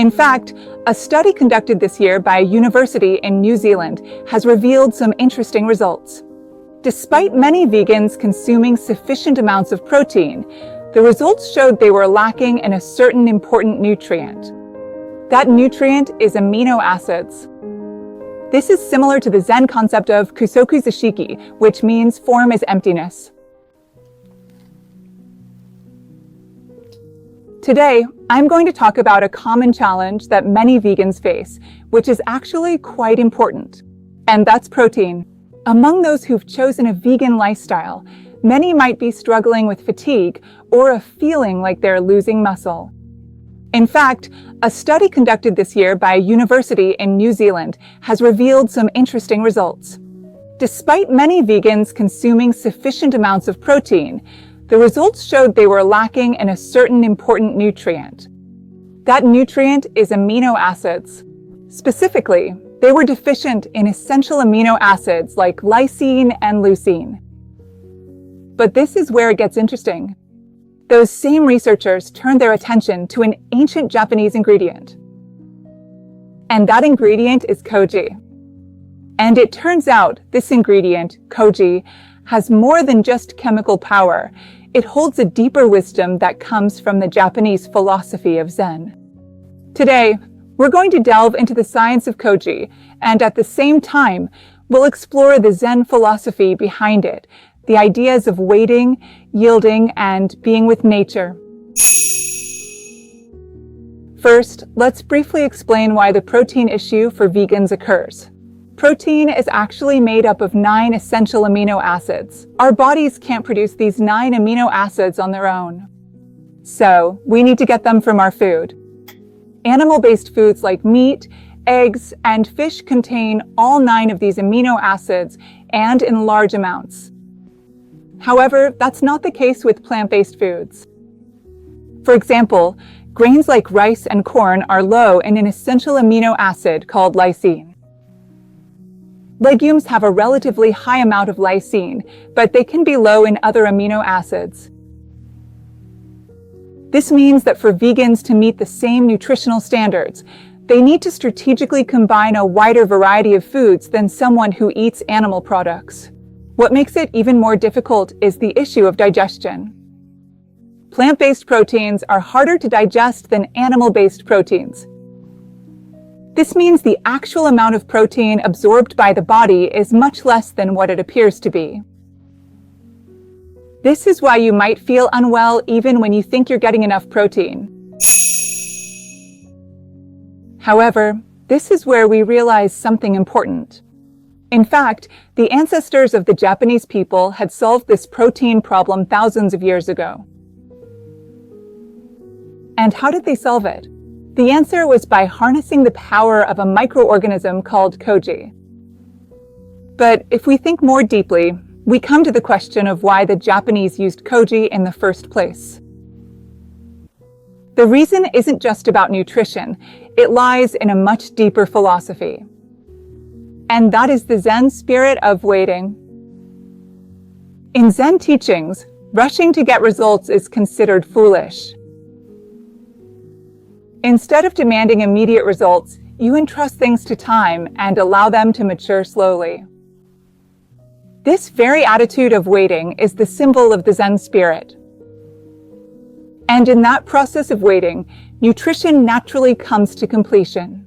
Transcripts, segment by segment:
In fact, a study conducted this year by a university in New Zealand has revealed some interesting results. Despite many vegans consuming sufficient amounts of protein, the results showed they were lacking in a certain important nutrient. That nutrient is amino acids. This is similar to the Zen concept of kusoku zashiki, which means form is emptiness. Today, I'm going to talk about a common challenge that many vegans face, which is actually quite important, and that's protein. Among those who've chosen a vegan lifestyle, many might be struggling with fatigue or a feeling like they're losing muscle. In fact, a study conducted this year by a university in New Zealand has revealed some interesting results. Despite many vegans consuming sufficient amounts of protein, the results showed they were lacking in a certain important nutrient. That nutrient is amino acids. Specifically, they were deficient in essential amino acids like lysine and leucine. But this is where it gets interesting. Those same researchers turned their attention to an ancient Japanese ingredient. And that ingredient is koji. And it turns out this ingredient, koji, has more than just chemical power. It holds a deeper wisdom that comes from the Japanese philosophy of Zen. Today, we're going to delve into the science of koji, and at the same time, we'll explore the Zen philosophy behind it, the ideas of waiting, yielding, and being with nature. First, let's briefly explain why the protein issue for vegans occurs. Protein is actually made up of 9 essential amino acids. Our bodies can't produce these 9 amino acids on their own. So, we need to get them from our food. Animal-based foods like meat, eggs, and fish contain all 9 of these amino acids and in large amounts. However, that's not the case with plant-based foods. For example, grains like rice and corn are low in an essential amino acid called lysine. Legumes have a relatively high amount of lysine, but they can be low in other amino acids. This means that for vegans to meet the same nutritional standards, they need to strategically combine a wider variety of foods than someone who eats animal products. What makes it even more difficult is the issue of digestion. Plant-based proteins are harder to digest than animal-based proteins. This means the actual amount of protein absorbed by the body is much less than what it appears to be. This is why you might feel unwell even when you think you're getting enough protein. However, this is where we realize something important. In fact, the ancestors of the Japanese people had solved this protein problem thousands of years ago. And how did they solve it? The answer was by harnessing the power of a microorganism called koji. But if we think more deeply, we come to the question of why the Japanese used koji in the first place. The reason isn't just about nutrition, it lies in a much deeper philosophy. And that is the Zen spirit of waiting. In Zen teachings, rushing to get results is considered foolish. Instead of demanding immediate results, you entrust things to time and allow them to mature slowly. This very attitude of waiting is the symbol of the Zen spirit. And in that process of waiting, nutrition naturally comes to completion.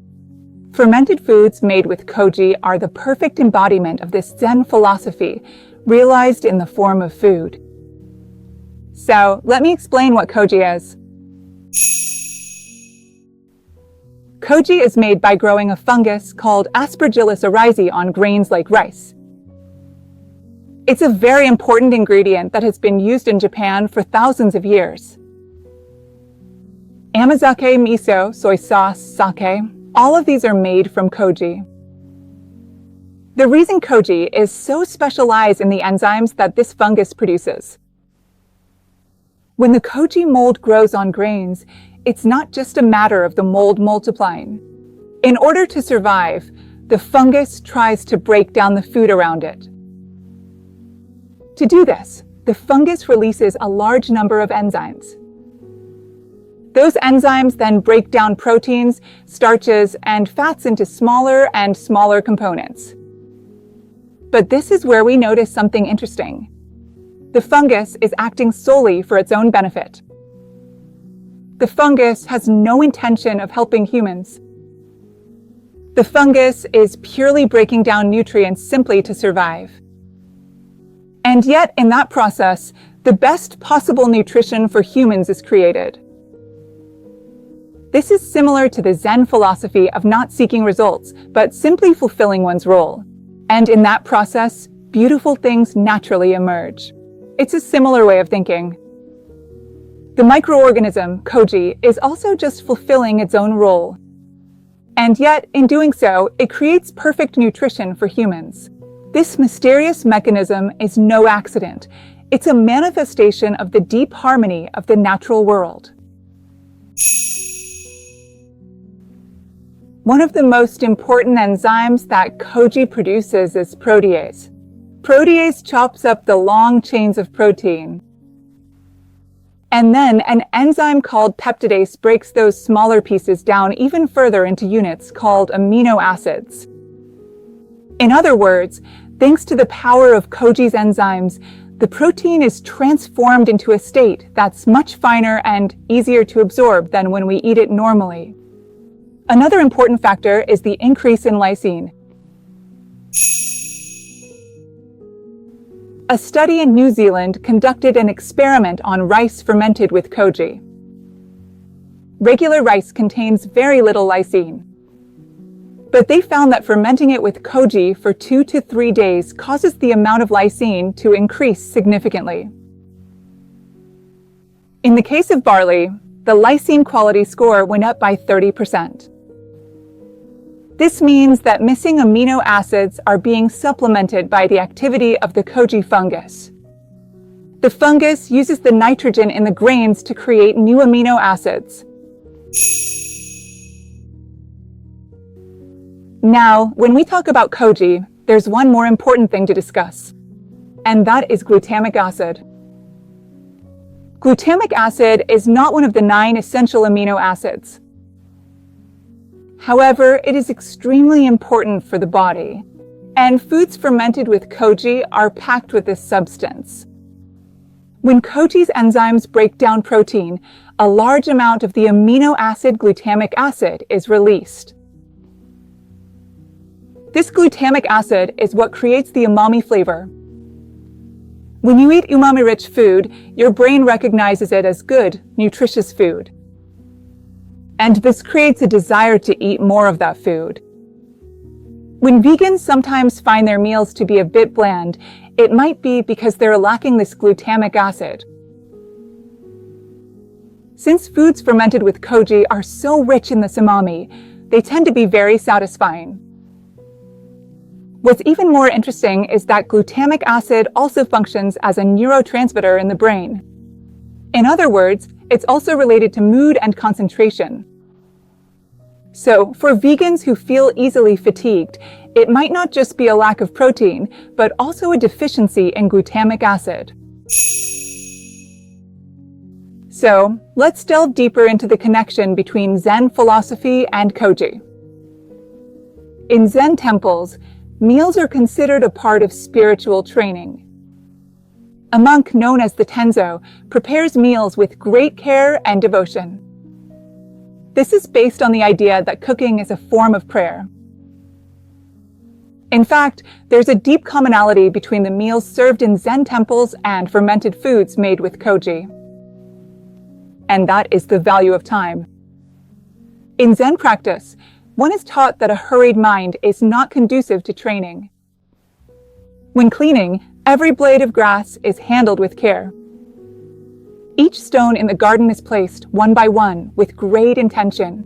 Fermented foods made with koji are the perfect embodiment of this Zen philosophy, realized in the form of food. So, let me explain what koji is. Koji is made by growing a fungus called Aspergillus oryzae on grains like rice. It's a very important ingredient that has been used in Japan for thousands of years. Amazake, miso, soy sauce, sake, all of these are made from koji. The reason koji is so specialized in the enzymes that this fungus produces. When the koji mold grows on grains, it's not just a matter of the mold multiplying. In order to survive, the fungus tries to break down the food around it. To do this, the fungus releases a large number of enzymes. Those enzymes then break down proteins, starches, and fats into smaller and smaller components. But this is where we notice something interesting. The fungus is acting solely for its own benefit. The fungus has no intention of helping humans. The fungus is purely breaking down nutrients simply to survive. And yet, in that process, the best possible nutrition for humans is created. This is similar to the Zen philosophy of not seeking results, but simply fulfilling one's role. And in that process, beautiful things naturally emerge. It's a similar way of thinking. The microorganism, Koji, is also just fulfilling its own role. And yet, in doing so, it creates perfect nutrition for humans. This mysterious mechanism is no accident. It's a manifestation of the deep harmony of the natural world. One of the most important enzymes that Koji produces is protease. Protease chops up the long chains of protein. And then an enzyme called peptidase breaks those smaller pieces down even further into units called amino acids. In other words, thanks to the power of Koji's enzymes, the protein is transformed into a state that's much finer and easier to absorb than when we eat it normally. Another important factor is the increase in lysine. A study in New Zealand conducted an experiment on rice fermented with Koji. Regular rice contains very little lysine. But they found that fermenting it with Koji for 2 to 3 days causes the amount of lysine to increase significantly. In the case of barley, the lysine quality score went up by 30%. This means that missing amino acids are being supplemented by the activity of the Koji fungus. The fungus uses the nitrogen in the grains to create new amino acids. Now, when we talk about Koji, there's one more important thing to discuss, and that is glutamic acid. Glutamic acid is not one of the 9 essential amino acids. However, it is extremely important for the body, and foods fermented with Koji are packed with this substance. When Koji's enzymes break down protein, a large amount of the amino acid glutamic acid is released. This glutamic acid is what creates the umami flavor. When you eat umami-rich food, your brain recognizes it as good, nutritious food. And this creates a desire to eat more of that food. When vegans sometimes find their meals to be a bit bland, it might be because they're lacking this glutamic acid. Since foods fermented with Koji are so rich in this umami, they tend to be very satisfying. What's even more interesting is that glutamic acid also functions as a neurotransmitter in the brain. In other words, it's also related to mood and concentration. So, for vegans who feel easily fatigued, it might not just be a lack of protein, but also a deficiency in glutamic acid. So, let's delve deeper into the connection between Zen philosophy and Koji. In Zen temples, meals are considered a part of spiritual training. A monk known as the Tenzo prepares meals with great care and devotion. This is based on the idea that cooking is a form of prayer. In fact, there's a deep commonality between the meals served in Zen temples and fermented foods made with Koji. And that is the value of time. In Zen practice, one is taught that a hurried mind is not conducive to training. When cleaning, every blade of grass is handled with care. Each stone in the garden is placed one by one with great intention.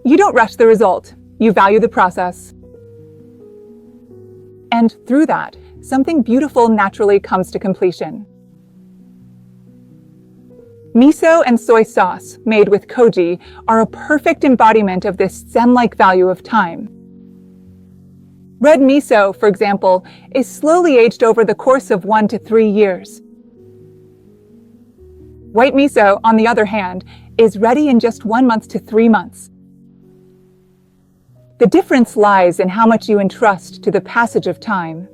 You don't rush the result, you value the process. And through that, something beautiful naturally comes to completion. Miso and soy sauce, made with Koji, are a perfect embodiment of this Zen-like value of time. Red miso, for example, is slowly aged over the course of 1 to 3 years. White miso, on the other hand, is ready in just 1 month to 3 months. The difference lies in how much you entrust to the passage of time.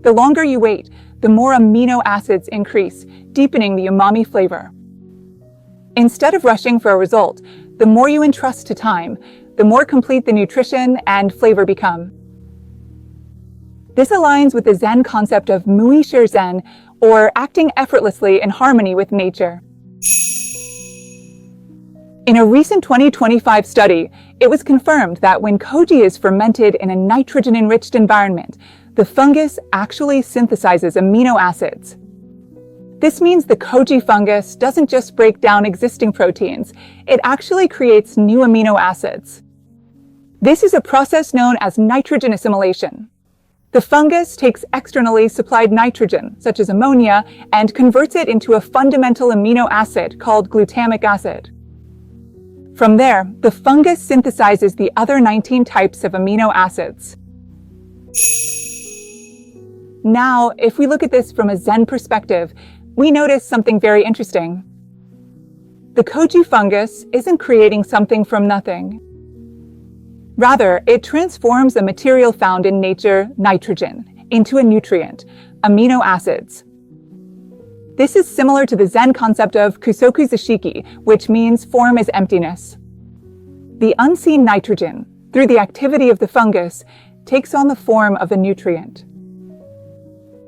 The longer you wait, the more amino acids increase, deepening the umami flavor. Instead of rushing for a result, the more you entrust to time, the more complete the nutrition and flavor become. This aligns with the Zen concept of muisher Zen, or acting effortlessly in harmony with nature. In a recent 2025 study, it was confirmed that when koji is fermented in a nitrogen-enriched environment, the fungus actually synthesizes amino acids. This means the koji fungus doesn't just break down existing proteins, it actually creates new amino acids. This is a process known as nitrogen assimilation. The fungus takes externally supplied nitrogen, such as ammonia, and converts it into a fundamental amino acid called glutamic acid. From there, the fungus synthesizes the other 19 types of amino acids. Now, if we look at this from a Zen perspective, we notice something very interesting. The koji fungus isn't creating something from nothing. Rather, it transforms a material found in nature, nitrogen, into a nutrient, amino acids. This is similar to the Zen concept of kusoku zashiki, which means form is emptiness. The unseen nitrogen, through the activity of the fungus, takes on the form of a nutrient.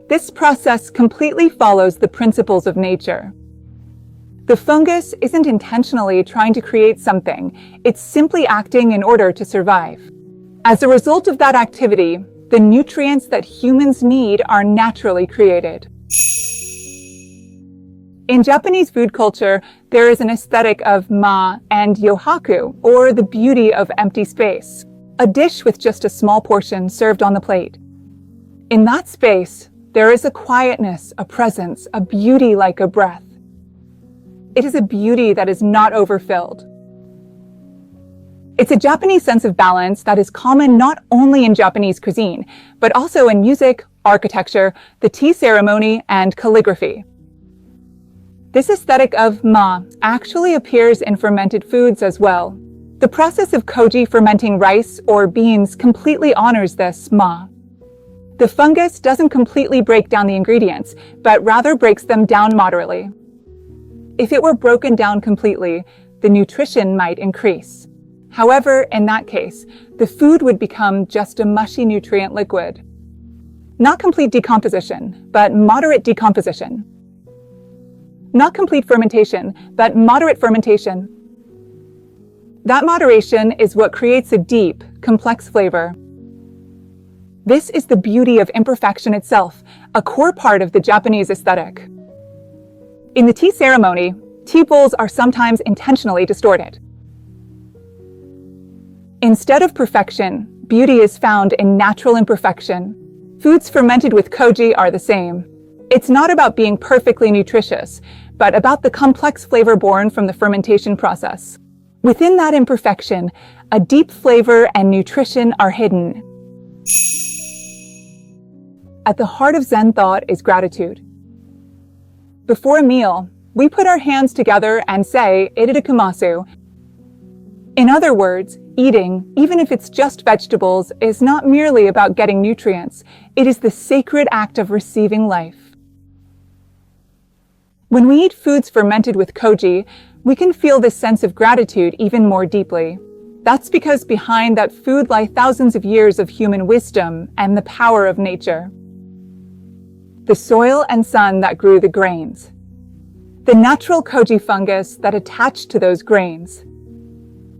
This process completely follows the principles of nature. The fungus isn't intentionally trying to create something, it's simply acting in order to survive. As a result of that activity, the nutrients that humans need are naturally created. In Japanese food culture, there is an aesthetic of ma and yohaku, or the beauty of empty space, a dish with just a small portion served on the plate. In that space, there is a quietness, a presence, a beauty like a breath. It is a beauty that is not overfilled. It's a Japanese sense of balance that is common not only in Japanese cuisine, but also in music, architecture, the tea ceremony, and calligraphy. This aesthetic of ma actually appears in fermented foods as well. The process of koji fermenting rice or beans completely honors this ma. The fungus doesn't completely break down the ingredients, but rather breaks them down moderately. If it were broken down completely, the nutrition might increase. However, in that case, the food would become just a mushy nutrient liquid. Not complete decomposition, but moderate decomposition. Not complete fermentation, but moderate fermentation. That moderation is what creates a deep, complex flavor. This is the beauty of imperfection itself, a core part of the Japanese aesthetic. In the tea ceremony, tea bowls are sometimes intentionally distorted. Instead of perfection, beauty is found in natural imperfection. Foods fermented with koji are the same. It's not about being perfectly nutritious, but about the complex flavor born from the fermentation process. Within that imperfection, a deep flavor and nutrition are hidden. At the heart of Zen thought is gratitude. Before a meal, we put our hands together and say, "Itadakimasu." In other words, eating, even if it's just vegetables, is not merely about getting nutrients. It is the sacred act of receiving life. When we eat foods fermented with koji, we can feel this sense of gratitude even more deeply. That's because behind that food lie thousands of years of human wisdom and the power of nature. The soil and sun that grew the grains. The natural koji fungus that attached to those grains.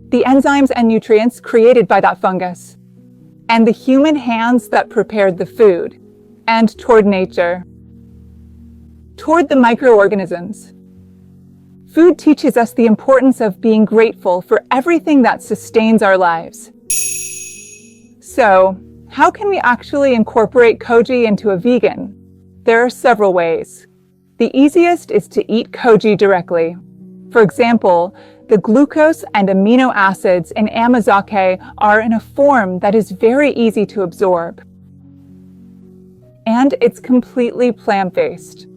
The enzymes and nutrients created by that fungus. And the human hands that prepared the food. And toward nature. Toward the microorganisms. Food teaches us the importance of being grateful for everything that sustains our lives. So, how can we actually incorporate koji into a vegan? There are several ways. The easiest is to eat koji directly. For example, the glucose and amino acids in amazake are in a form that is very easy to absorb. And it's completely plant-based.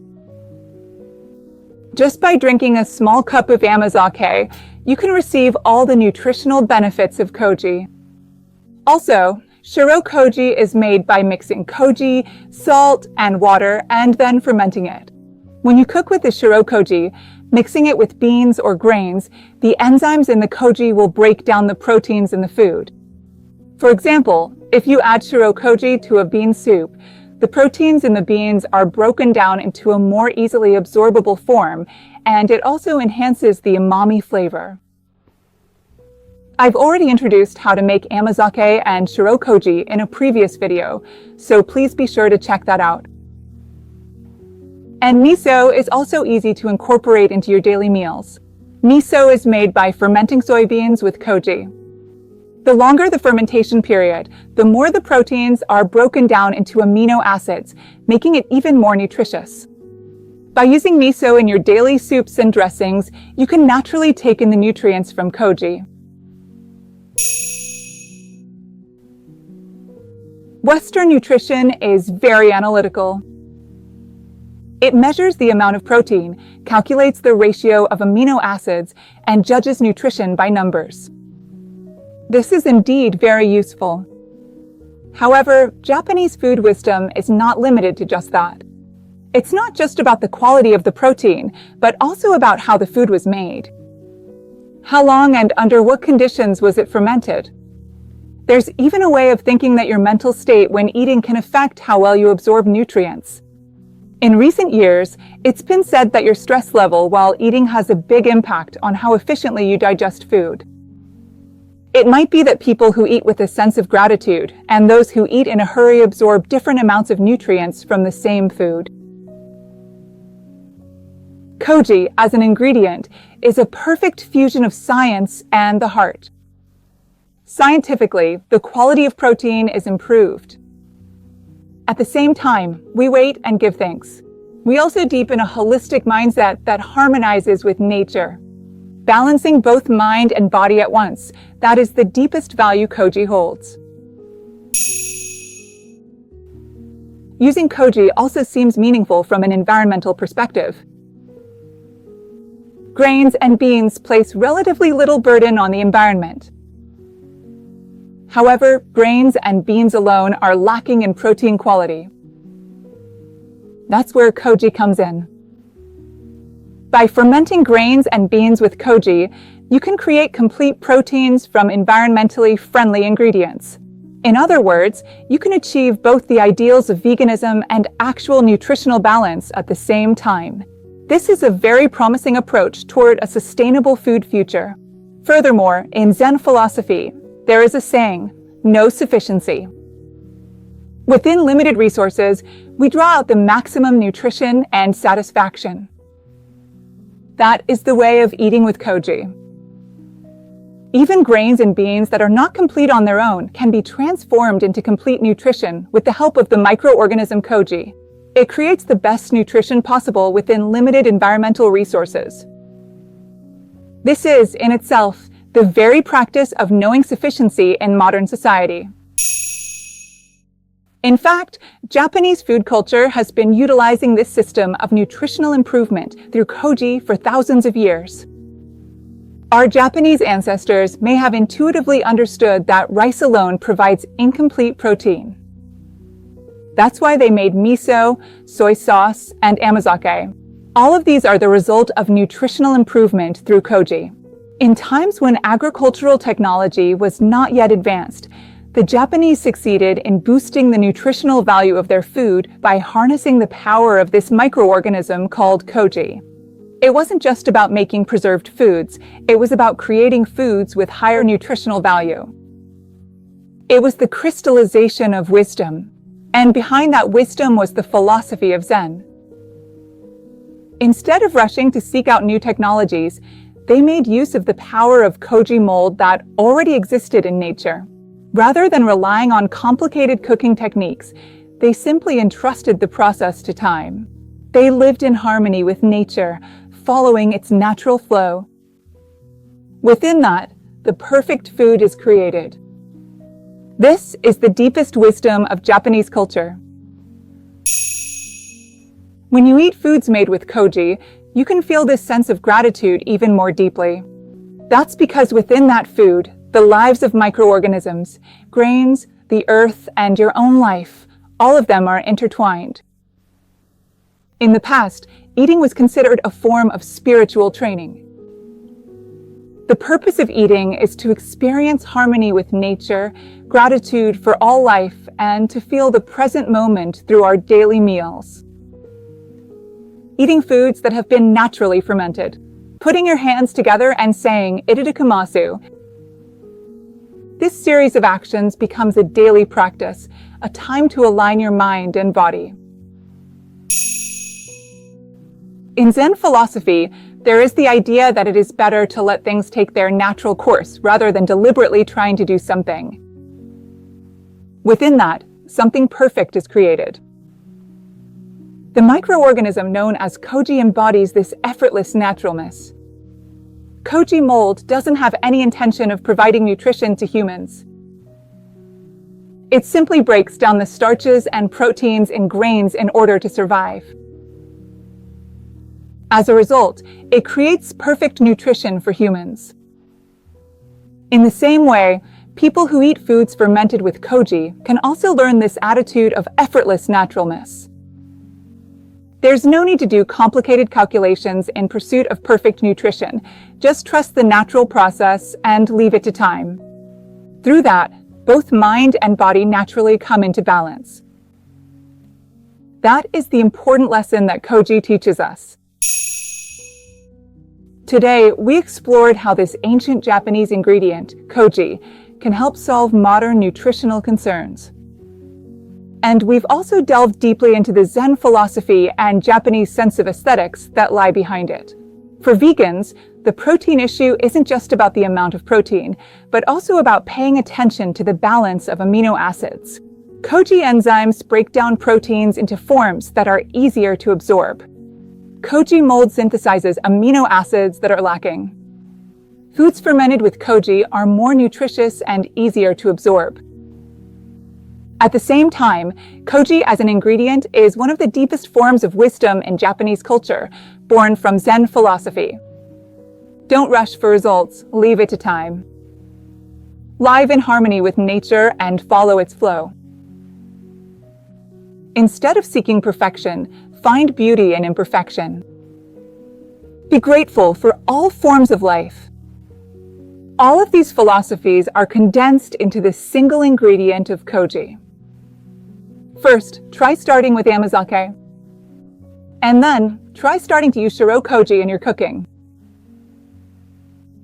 Just by drinking a small cup of amazake, you can receive all the nutritional benefits of koji. Also, shiro koji is made by mixing koji, salt, and water, and then fermenting it. When you cook with the shiro koji, mixing it with beans or grains, the enzymes in the koji will break down the proteins in the food. For example, if you add shiro koji to a bean soup, the proteins in the beans are broken down into a more easily absorbable form, and it also enhances the umami flavor. I've already introduced how to make amazake and shiro koji in a previous video, so please be sure to check that out. And miso is also easy to incorporate into your daily meals. Miso is made by fermenting soybeans with koji. The longer the fermentation period, the more the proteins are broken down into amino acids, making it even more nutritious. By using miso in your daily soups and dressings, you can naturally take in the nutrients from koji. Western nutrition is very analytical. It measures the amount of protein, calculates the ratio of amino acids, and judges nutrition by numbers. This is indeed very useful. However, Japanese food wisdom is not limited to just that. It's not just about the quality of the protein, but also about how the food was made. How long and under what conditions was it fermented? There's even a way of thinking that your mental state when eating can affect how well you absorb nutrients. In recent years, it's been said that your stress level while eating has a big impact on how efficiently you digest food. It might be that people who eat with a sense of gratitude and those who eat in a hurry absorb different amounts of nutrients from the same food. Koji, as an ingredient, is a perfect fusion of science and the heart. Scientifically, the quality of protein is improved. At the same time, we wait and give thanks. We also deepen a holistic mindset that harmonizes with nature. Balancing both mind and body at once, that is the deepest value koji holds. Using koji also seems meaningful from an environmental perspective. Grains and beans place relatively little burden on the environment. However, grains and beans alone are lacking in protein quality. That's where koji comes in. By fermenting grains and beans with koji, you can create complete proteins from environmentally friendly ingredients. In other words, you can achieve both the ideals of veganism and actual nutritional balance at the same time. This is a very promising approach toward a sustainable food future. Furthermore, in Zen philosophy, there is a saying, "No sufficiency." Within limited resources, we draw out the maximum nutrition and satisfaction. That is the way of eating with koji. Even grains and beans that are not complete on their own can be transformed into complete nutrition with the help of the microorganism koji. It creates the best nutrition possible within limited environmental resources. This is, in itself, the very practice of knowing sufficiency in modern society. In fact, Japanese food culture has been utilizing this system of nutritional improvement through koji for thousands of years. Our Japanese ancestors may have intuitively understood that rice alone provides incomplete protein. That's why they made miso, soy sauce, and amazake. All of these are the result of nutritional improvement through koji. In times when agricultural technology was not yet advanced, the Japanese succeeded in boosting the nutritional value of their food by harnessing the power of this microorganism called koji. It wasn't just about making preserved foods, it was about creating foods with higher nutritional value. It was the crystallization of wisdom, and behind that wisdom was the philosophy of Zen. Instead of rushing to seek out new technologies, they made use of the power of koji mold that already existed in nature. Rather than relying on complicated cooking techniques, they simply entrusted the process to time. They lived in harmony with nature, following its natural flow. Within that, the perfect food is created. This is the deepest wisdom of Japanese culture. When you eat foods made with koji, you can feel this sense of gratitude even more deeply. That's because within that food, the lives of microorganisms, grains, the earth, and your own life, all of them are intertwined. In the past, eating was considered a form of spiritual training. The purpose of eating is to experience harmony with nature, gratitude for all life, and to feel the present moment through our daily meals. Eating foods that have been naturally fermented. Putting your hands together and saying "Itadakimasu." This series of actions becomes a daily practice, a time to align your mind and body. In Zen philosophy, there is the idea that it is better to let things take their natural course rather than deliberately trying to do something. Within that, something perfect is created. The microorganism known as Koji embodies this effortless naturalness. Koji mold doesn't have any intention of providing nutrition to humans. It simply breaks down the starches and proteins in grains in order to survive. As a result, it creates perfect nutrition for humans. In the same way, people who eat foods fermented with Koji can also learn this attitude of effortless naturalness. There's no need to do complicated calculations in pursuit of perfect nutrition. Just trust the natural process and leave it to time. Through that, both mind and body naturally come into balance. That is the important lesson that Koji teaches us. Today, we explored how this ancient Japanese ingredient, Koji, can help solve modern nutritional concerns. And we've also delved deeply into the Zen philosophy and Japanese sense of aesthetics that lie behind it. For vegans, the protein issue isn't just about the amount of protein, but also about paying attention to the balance of amino acids. Koji enzymes break down proteins into forms that are easier to absorb. Koji mold synthesizes amino acids that are lacking. Foods fermented with Koji are more nutritious and easier to absorb. At the same time, Koji as an ingredient is one of the deepest forms of wisdom in Japanese culture, born from Zen philosophy. Don't rush for results, leave it to time. Live in harmony with nature and follow its flow. Instead of seeking perfection, find beauty in imperfection. Be grateful for all forms of life. All of these philosophies are condensed into the single ingredient of Koji. First, try starting with amazake. And then, try starting to use shiro Koji in your cooking.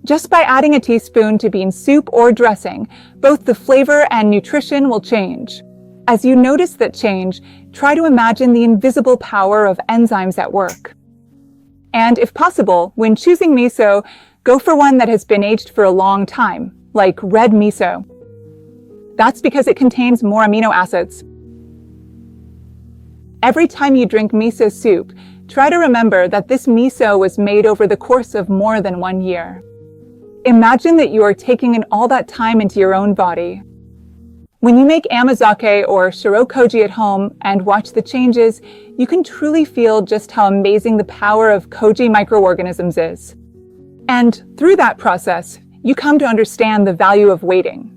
Just by adding a teaspoon to bean soup or dressing, both the flavor and nutrition will change. As you notice that change, try to imagine the invisible power of enzymes at work. And if possible, when choosing miso, go for one that has been aged for a long time, like red miso. That's because it contains more amino acids. Every time you drink miso soup, try to remember that this miso was made over the course of more than 1 year. Imagine that you are taking in all that time into your own body. When you make amazake or shiro Koji at home and watch the changes, you can truly feel just how amazing the power of Koji microorganisms is. And through that process, you come to understand the value of waiting.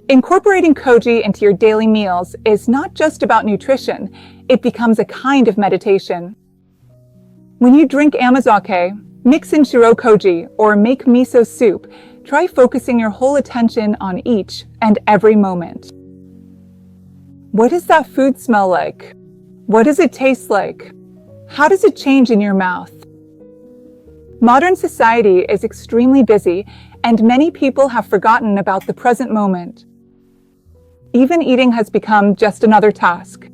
Incorporating Koji into your daily meals is not just about nutrition, it becomes a kind of meditation. When you drink amazake, mix in shiro Koji, or make miso soup, try focusing your whole attention on each and every moment. What does that food smell like? What does it taste like? How does it change in your mouth? Modern society is extremely busy, and many people have forgotten about the present moment. Even eating has become just another task.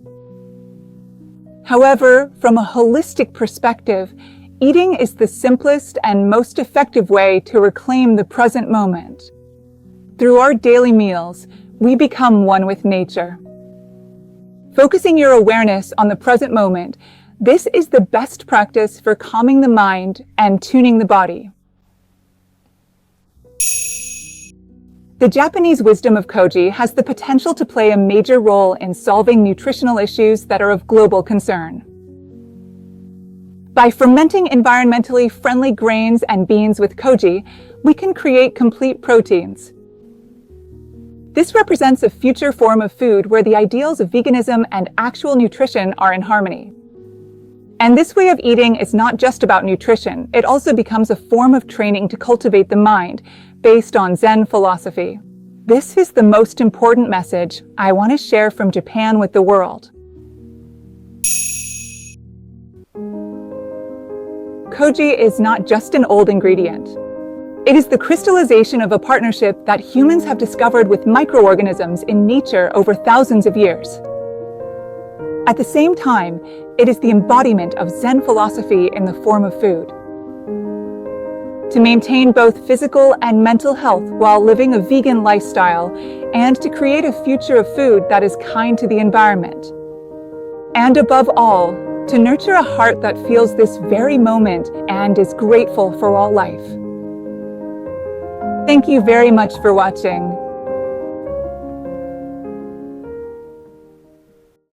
However, from a holistic perspective, eating is the simplest and most effective way to reclaim the present moment. Through our daily meals, we become one with nature. Focusing your awareness on the present moment, this is the best practice for calming the mind and tuning the body. The Japanese wisdom of Koji has the potential to play a major role in solving nutritional issues that are of global concern. By fermenting environmentally friendly grains and beans with Koji, we can create complete proteins. This represents a future form of food where the ideals of veganism and actual nutrition are in harmony. And this way of eating is not just about nutrition, it also becomes a form of training to cultivate the mind, based on Zen philosophy. This is the most important message I want to share from Japan with the world. Koji is not just an old ingredient. It is the crystallization of a partnership that humans have discovered with microorganisms in nature over thousands of years. At the same time, it is the embodiment of Zen philosophy in the form of food. To maintain both physical and mental health while living a vegan lifestyle, and to create a future of food that is kind to the environment. And above all, to nurture a heart that feels this very moment and is grateful for all life. Thank you very much for watching.